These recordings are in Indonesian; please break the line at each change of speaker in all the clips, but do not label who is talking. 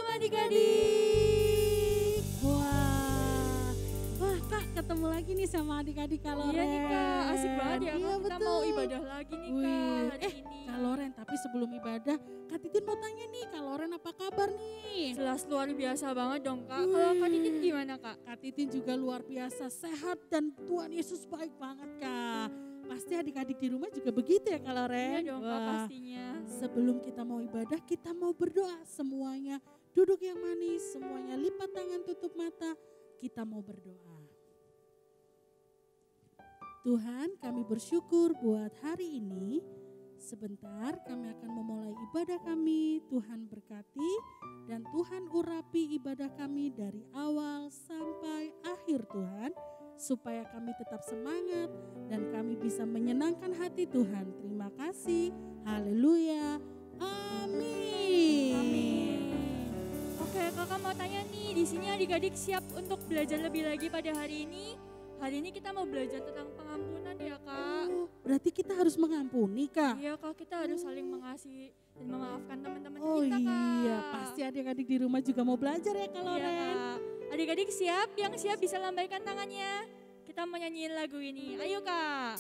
Shalom adik-adik.
Wah Kak, ketemu lagi nih sama adik-adik Kak Loren.
Iya nih Kak, asik banget ya
Iya,
Kak. Kita
betul.
mau ibadah lagi nih Kak hari ini.
Kak Loren, tapi sebelum ibadah, Kak Titin mau tanya nih, Kak Loren apa kabar nih?
Jelas luar biasa banget dong Kak. Kalau Kak Titin gimana Kak?
Kak Titin juga luar biasa sehat dan Tuhan Yesus baik banget Kak. Pasti adik-adik di rumah juga begitu ya Kak Loren?
Iya dong Kak pastinya.
Sebelum kita mau ibadah, kita mau berdoa semuanya. Duduk yang manis, semuanya lipat tangan, tutup mata. Kita mau berdoa. Tuhan, kami bersyukur buat hari ini. Sebentar kami akan memulai ibadah kami. Tuhan berkati dan Tuhan urapi ibadah kami dari awal sampai akhir Tuhan. Supaya kami tetap semangat dan kami bisa menyenangkan hati Tuhan. Terima kasih. Haleluya. Amin.
Amin. Oke Kakak mau tanya nih, di sini adik-adik siap untuk belajar lebih lagi pada hari ini? Hari ini kita mau belajar tentang pengampunan ya Kak.
Oh, berarti kita harus mengampuni Kak.
Iya Kak, kita harus saling mengasihi dan memaafkan teman-teman
Oh
kita Kak.
iya, pasti adik-adik di rumah juga mau belajar ya Kak
Iya
Loren.
Kak. Adik-adik siap? Yang siap bisa lambaikan tangannya. Kita mau nyanyiin lagu ini. Ayo Kak.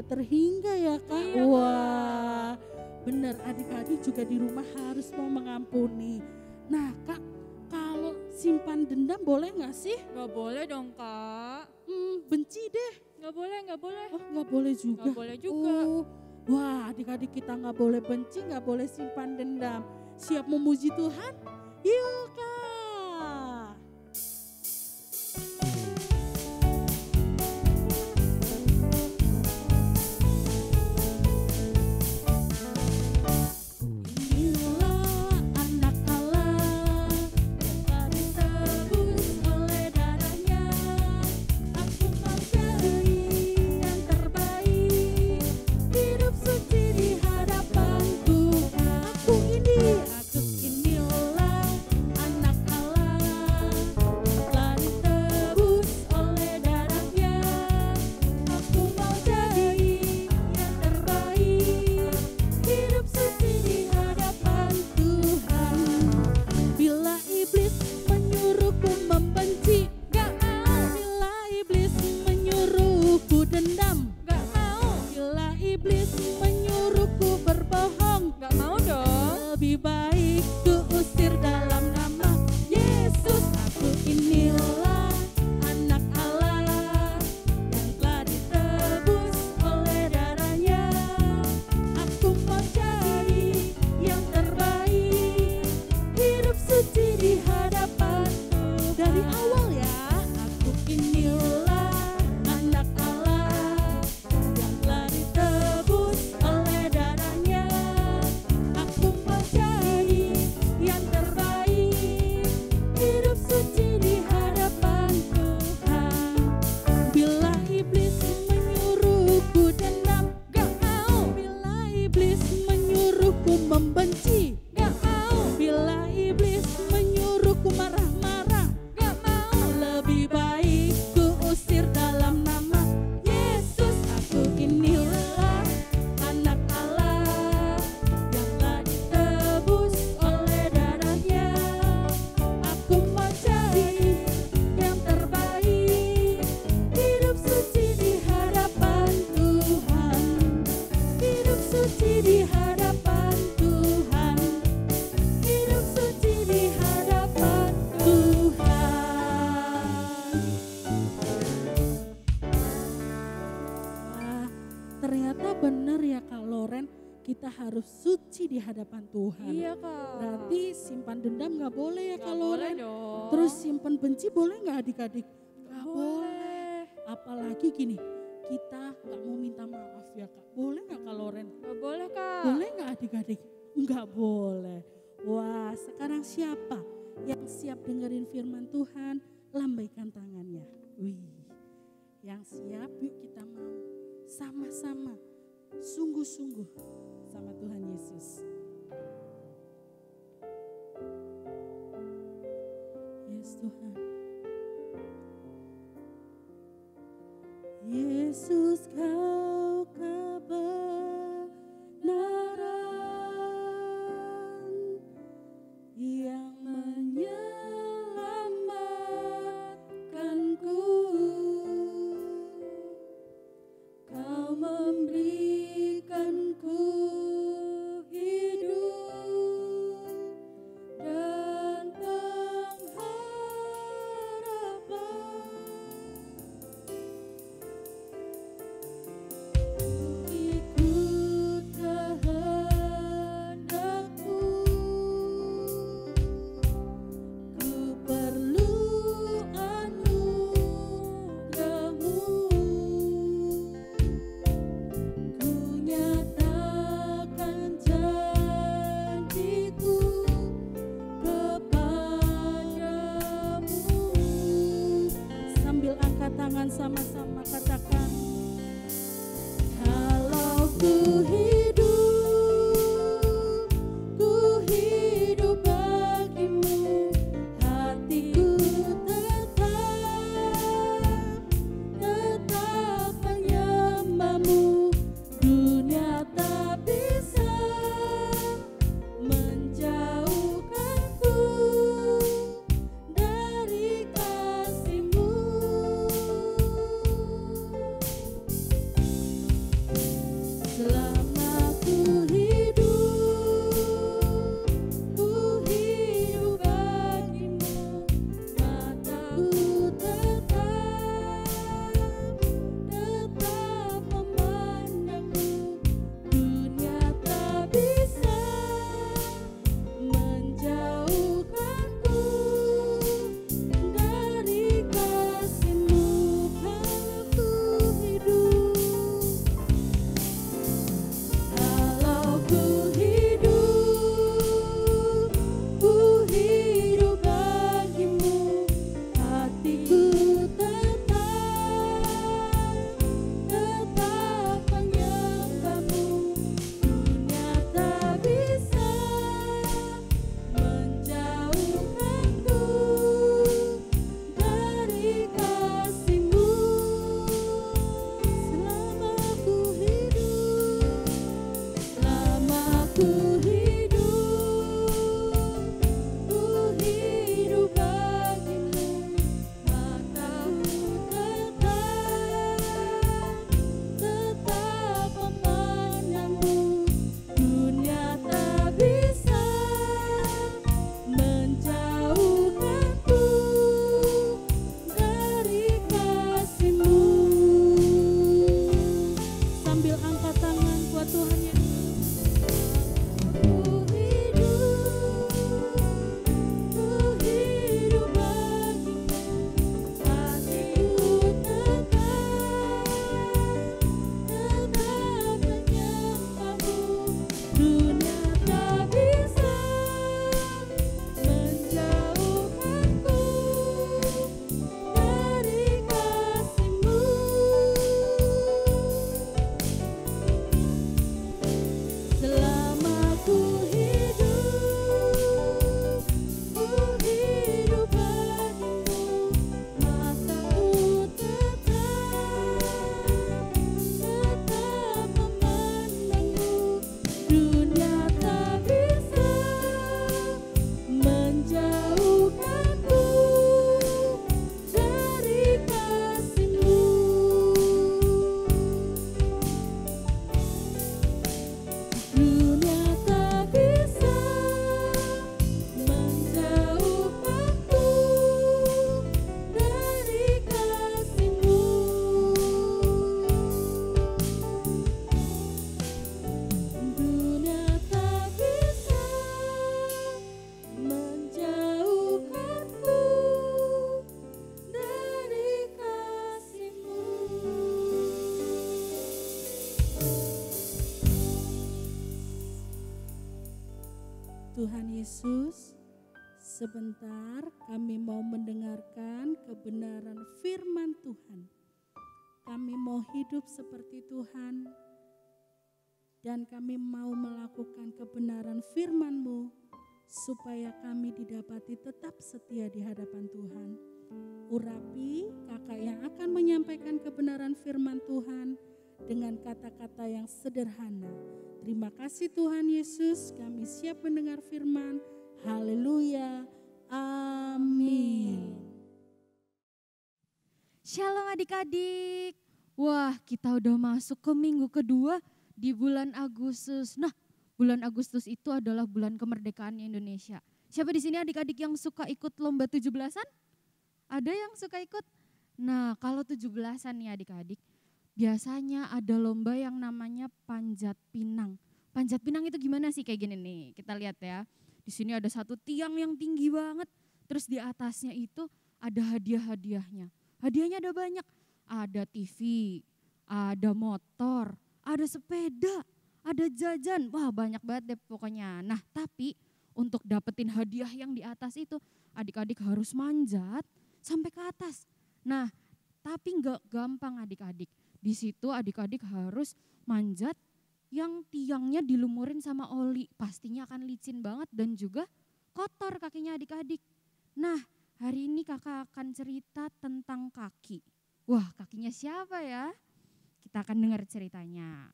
Terhingga ya Kak.
Iya,
Wah, bener adik-adik juga di rumah harus mau mengampuni. Nah Kak, kalau simpan dendam boleh gak sih?
Gak boleh dong Kak.
Benci deh.
Gak boleh, gak boleh.
Oh gak boleh juga.
Gak boleh juga.
Oh, wah adik-adik kita gak boleh benci, gak boleh simpan dendam. Siap memuji Tuhan? Yuk Kak.
Inilah
kita harus suci di hadapan Tuhan.
Iya Kak.
Berarti simpan dendam gak boleh ya
Nggak
Kak
boleh
Loren.
dong.
Terus simpan benci boleh gak adik-adik? Gak boleh.
boleh.
Apalagi gini, kita gak mau minta maaf ya Kak. Boleh gak Kak Loren?
Nggak boleh Kak.
Boleh gak adik-adik? Gak boleh. Wah, sekarang siapa yang siap dengerin firman Tuhan? Lambaikan tangannya. Wih, yang siap yuk kita mau sama-sama sungguh-sungguh sama Tuhan Yesus. Yes Tuhan. Yesus kau kebenaran yang menyelamatkanku. Kau memberikanku hidup dan pengharapan. Ikut kehendakmu, ku perlu anugerahmu. Ku nyatakan janjiku kepadamu. Sambil angkat tangan sama-sama katakan, kalau ku hidup bagimu, hatiku tetap menyembahmu. Dunia tak bisa menjauhkanku dari kasih-Mu. Selalu Tuhan Yesus, sebentar kami mau mendengarkan kebenaran firman Tuhan. Kami mau hidup seperti Tuhan dan kami mau melakukan kebenaran firman-Mu supaya kami didapati tetap setia di hadapan Tuhan. Urapi kakak yang akan menyampaikan kebenaran firman Tuhan dengan kata-kata yang sederhana. Terima kasih Tuhan Yesus, kami siap mendengar firman. Haleluya, amin.
Shalom adik-adik. Wah, kita udah masuk ke minggu kedua di bulan Agustus. Nah, bulan Agustus itu adalah bulan kemerdekaan Indonesia. Siapa di sini adik-adik yang suka ikut lomba 17-an? Ada yang suka ikut? Nah, kalau 17-an nih adik-adik, biasanya ada lomba yang namanya Panjat Pinang. Panjat Pinang itu gimana sih? Kayak gini nih, kita lihat ya. Di sini ada satu tiang yang tinggi banget, terus di atasnya itu ada hadiah-hadiahnya. Hadiahnya ada banyak, ada TV, ada motor, ada sepeda, ada jajan, wah banyak banget deh pokoknya. Nah tapi untuk dapetin hadiah yang di atas itu adik-adik harus manjat sampai ke atas. Nah tapi enggak gampang adik-adik, di situ adik-adik harus manjat yang tiangnya dilumurin sama oli, pastinya akan licin banget dan juga kotor kakinya adik-adik. Nah hari ini kakak akan cerita tentang kaki. Wah kakinya siapa ya? Kita akan dengar ceritanya.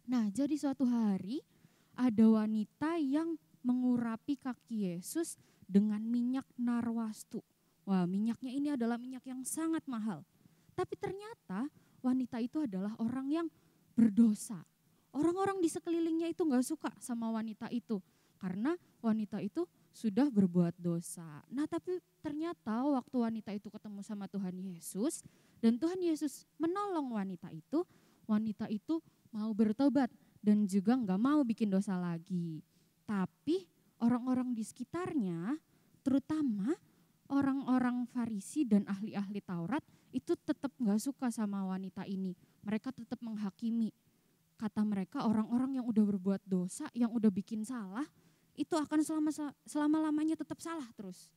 Nah jadi suatu hari ada wanita yang mengurapi kaki Yesus dengan minyak narwastu. Wah minyaknya ini adalah minyak yang sangat mahal. Tapi ternyata wanita itu adalah orang yang berdosa. Orang-orang di sekelilingnya itu gak suka sama wanita itu. Karena wanita itu sudah berbuat dosa. Nah tapi ternyata waktu wanita itu ketemu sama Tuhan Yesus dan Tuhan Yesus menolong wanita itu mau bertobat dan juga gak mau bikin dosa lagi. Tapi orang-orang di sekitarnya, terutama orang-orang Farisi dan ahli-ahli Taurat itu tetap gak suka sama wanita ini. Mereka tetap menghakimi. Kata mereka orang-orang yang udah berbuat dosa, yang udah bikin salah, itu akan selama-lamanya tetap salah terus.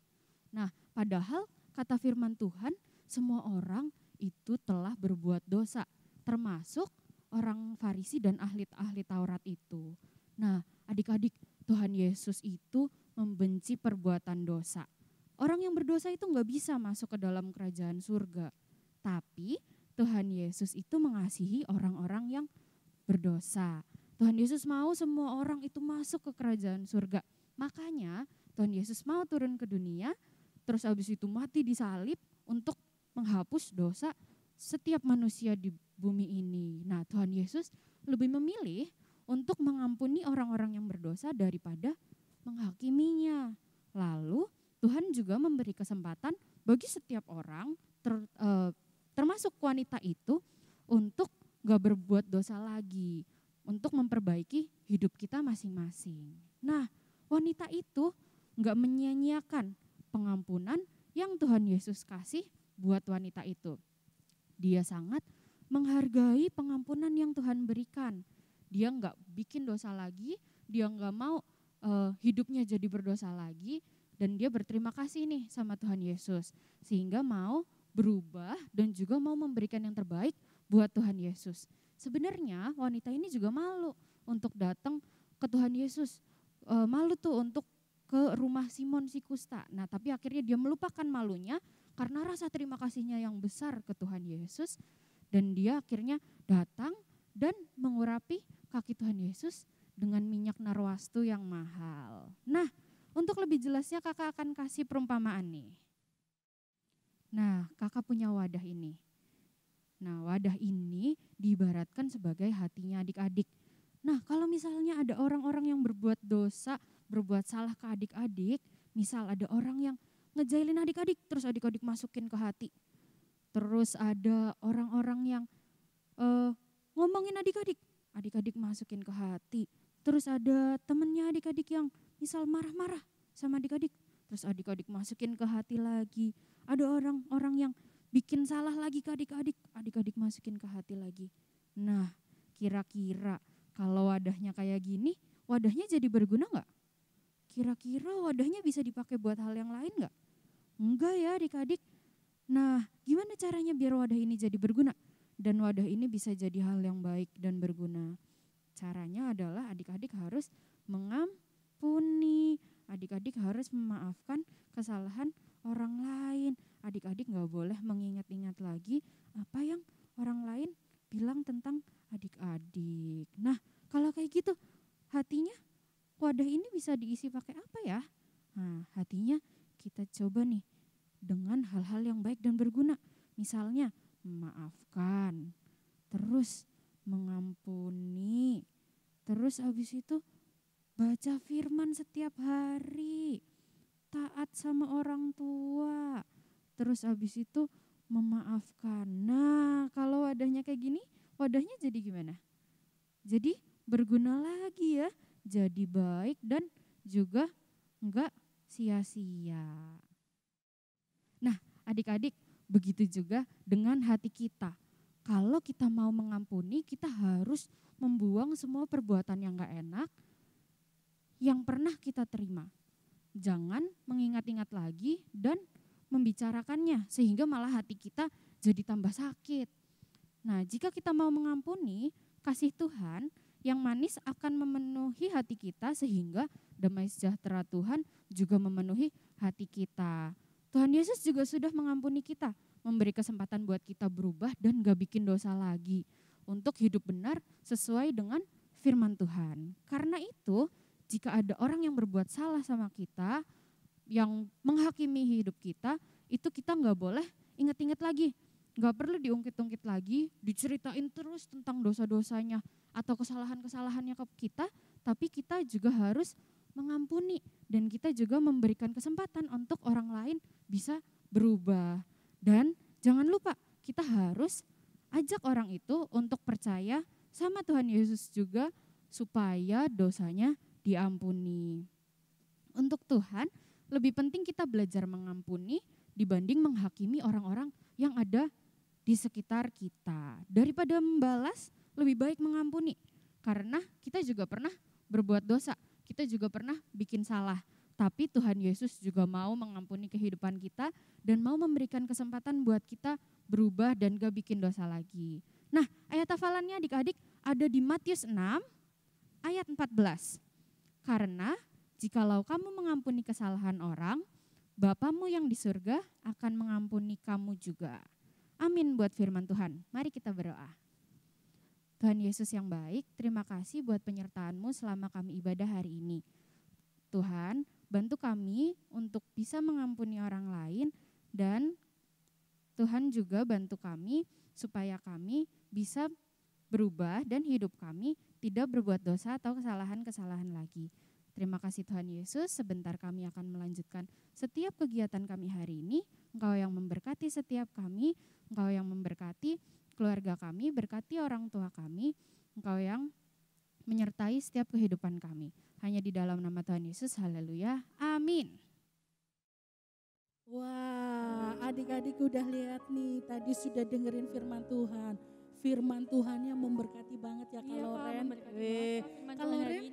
Nah padahal kata firman Tuhan semua orang itu telah berbuat dosa. Termasuk orang Farisi dan ahli-ahli Taurat itu. Nah adik-adik Tuhan Yesus itu membenci perbuatan dosa. Orang yang berdosa itu gak bisa masuk ke dalam kerajaan surga. Tapi Tuhan Yesus itu mengasihi orang-orang yang berdosa. Tuhan Yesus mau semua orang itu masuk ke kerajaan surga. Makanya Tuhan Yesus mau turun ke dunia, terus habis itu mati disalib untuk menghapus dosa setiap manusia di bumi ini. Nah Tuhan Yesus lebih memilih untuk mengampuni orang-orang yang berdosa daripada menghakiminya. Lalu Tuhan juga memberi kesempatan bagi setiap orang, termasuk wanita itu, untuk gak berbuat dosa lagi. Untuk memperbaiki hidup kita masing-masing. Nah wanita itu gak menyia-nyiakan pengampunan yang Tuhan Yesus kasih buat wanita itu. Dia sangat menghargai pengampunan yang Tuhan berikan. Dia gak bikin dosa lagi, dia gak mau hidupnya jadi berdosa lagi. Dan dia berterima kasih nih sama Tuhan Yesus. Sehingga mau berubah dan juga mau memberikan yang terbaik buat Tuhan Yesus. Sebenarnya wanita ini juga malu untuk datang ke Tuhan Yesus. Malu tuh untuk ke rumah Simon si kusta. Nah tapi akhirnya dia melupakan malunya karena rasa terima kasihnya yang besar ke Tuhan Yesus. Dan dia akhirnya datang dan mengurapi kaki Tuhan Yesus dengan minyak narwastu yang mahal. Nah untuk lebih jelasnya kakak akan kasih perumpamaan nih. Nah kakak punya wadah ini. Nah wadah ini diibaratkan sebagai hatinya adik-adik. Nah kalau misalnya ada orang-orang yang berbuat dosa, berbuat salah ke adik-adik, misal ada orang yang ngejailin adik-adik, terus adik-adik masukin ke hati. Terus ada orang-orang yang ngomongin adik-adik, adik-adik masukin ke hati. Terus ada temennya adik-adik yang misal marah-marah sama adik-adik, terus adik-adik masukin ke hati lagi. Ada orang-orang yang bikin salah lagi ke adik-adik, adik-adik masukin ke hati lagi. Nah kira-kira kalau wadahnya kayak gini, wadahnya jadi berguna gak? kira-kira wadahnya bisa dipakai buat hal yang lain nggak? Enggak ya adik-adik. Nah, gimana caranya biar wadah ini jadi berguna? Dan wadah ini bisa jadi hal yang baik dan berguna. Caranya adalah adik-adik harus mengampuni. Adik-adik harus memaafkan kesalahan orang lain. Adik-adik gak boleh mengingat-ingat lagi apa yang orang lain bilang tentang adik-adik. Nah, kalau kayak gitu, hatinya wadah ini bisa diisi pakai apa ya? Nah, hatinya kita coba nih dengan hal-hal yang baik dan berguna. Misalnya memaafkan, terus mengampuni, terus habis itu baca firman setiap hari, taat sama orang tua, terus habis itu memaafkan. Nah, kalau wadahnya kayak gini, wadahnya jadi gimana? Jadi berguna lagi ya, jadi baik dan juga enggak sia-sia. Nah, adik-adik, begitu juga dengan hati kita. Kalau kita mau mengampuni, kita harus membuang semua perbuatan yang gak enak yang pernah kita terima. Jangan mengingat-ingat lagi dan membicarakannya sehingga malah hati kita jadi tambah sakit. Nah, jika kita mau mengampuni, kasih Tuhan yang manis akan memenuhi hati kita sehingga damai sejahtera Tuhan juga memenuhi hati kita. Tuhan Yesus juga sudah mengampuni kita, memberi kesempatan buat kita berubah dan gak bikin dosa lagi untuk hidup benar sesuai dengan firman Tuhan. Karena itu, jika ada orang yang berbuat salah sama kita, yang menghakimi hidup kita, itu kita gak boleh ingat-ingat lagi. Gak perlu diungkit-ungkit lagi, diceritain terus tentang dosa-dosanya atau kesalahan-kesalahannya ke kita, tapi kita juga harus mengampuni dan kita juga memberikan kesempatan untuk orang lain bisa berubah. Dan jangan lupa kita harus ajak orang itu untuk percaya sama Tuhan Yesus juga supaya dosanya diampuni. Untuk Tuhan lebih penting kita belajar mengampuni dibanding menghakimi orang-orang yang ada di sekitar kita. Daripada membalas, lebih baik mengampuni. Karena kita juga pernah berbuat dosa, kita juga pernah bikin salah. Tapi Tuhan Yesus juga mau mengampuni kehidupan kita dan mau memberikan kesempatan buat kita berubah dan gak bikin dosa lagi. Nah, ayat hafalannya adik-adik ada di Matius 6 ayat 14. Karena jikalau kamu mengampuni kesalahan orang, Bapamu yang di surga akan mengampuni kamu juga. Amin buat firman Tuhan. Mari kita berdoa. Tuhan Yesus yang baik, terima kasih buat penyertaan-Mu selama kami ibadah hari ini. Tuhan, bantu kami untuk bisa mengampuni orang lain dan Tuhan juga bantu kami supaya kami bisa berubah dan hidup kami tidak berbuat dosa atau kesalahan-kesalahan lagi. Terima kasih Tuhan Yesus, sebentar kami akan melanjutkan setiap kegiatan kami hari ini. Engkau yang memberkati setiap kami, Engkau yang memberkati keluarga kami, berkati orang tua kami, Engkau yang menyertai setiap kehidupan kami. Hanya di dalam nama Tuhan Yesus, haleluya, amin.
Wah, adik-adik udah lihat nih, tadi sudah dengerin firman Tuhan. Firman Tuhan yang memberkati banget ya kalau Ren. Kalau Ren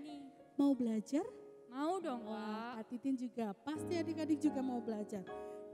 mau belajar?
Mau dong,
Wah, Kak Titin juga, pasti adik-adik juga mau belajar.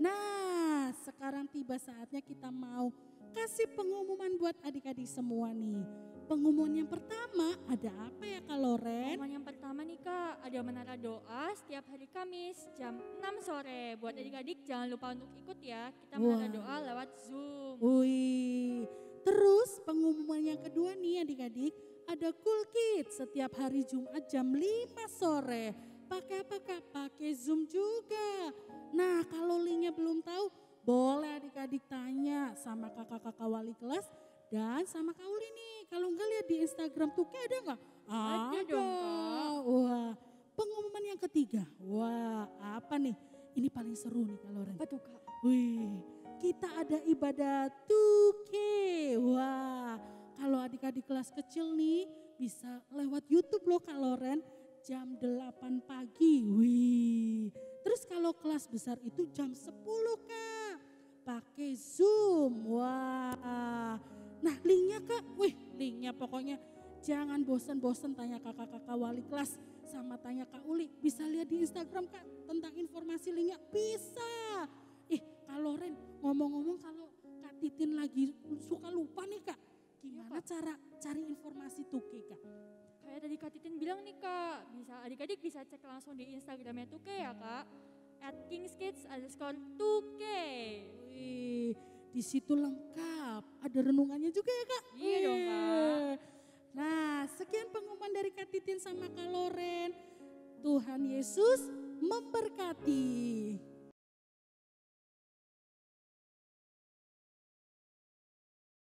Nah, sekarang tiba saatnya kita mau kasih pengumuman buat adik-adik semua nih. Pengumuman yang pertama ada apa ya Kak Loren?
Pengumuman yang pertama nih Kak, ada menara doa setiap hari Kamis jam 6 sore. Buat adik-adik jangan lupa untuk ikut ya, kita menara doa lewat Zoom.
Wih, terus pengumuman yang kedua nih adik-adik, ada Cool Kids setiap hari Jumat jam 5 sore. Pakai apa Kak? Pakai Zoom juga. Nah kalau linknya belum tahu, boleh adik-adik tanya sama kakak-kakak wali kelas dan sama Kak Uli nih. Kalau enggak lihat di Instagram Tuke ada enggak?
Ada dong Kak.
Wah, pengumuman yang ketiga. Wah, apa nih? Ini paling seru nih Kak Loren.
Apa tuh Kak?
Wih, kita ada ibadah Tuke. Wah, kalau adik-adik kelas kecil nih bisa lewat YouTube loh Kak Loren. Jam 8 pagi. Wih, terus kalau kelas besar itu jam 10 Kak. Pakai Zoom. Wah. Nah linknya Kak, linknya pokoknya jangan bosan-bosan tanya kakak-kakak wali kelas sama tanya Kak Uli, bisa lihat di Instagram Kak tentang informasi linknya? Bisa. Kak Loren, ngomong-ngomong kalau Kak Titin lagi suka lupa nih Kak, gimana cara cari informasi Tuke Kak?
Kayak tadi Kak Titin bilang nih Kak, bisa adik-adik bisa cek langsung di Instagramnya Tuke ya Kak, @kingskids_2k.
Wih, di situ lengkap, ada renungannya juga ya Kak?
Iya dong Kak.
Nah, sekian pengumuman dari Kak Titin sama Kak Loren. Tuhan Yesus memberkati.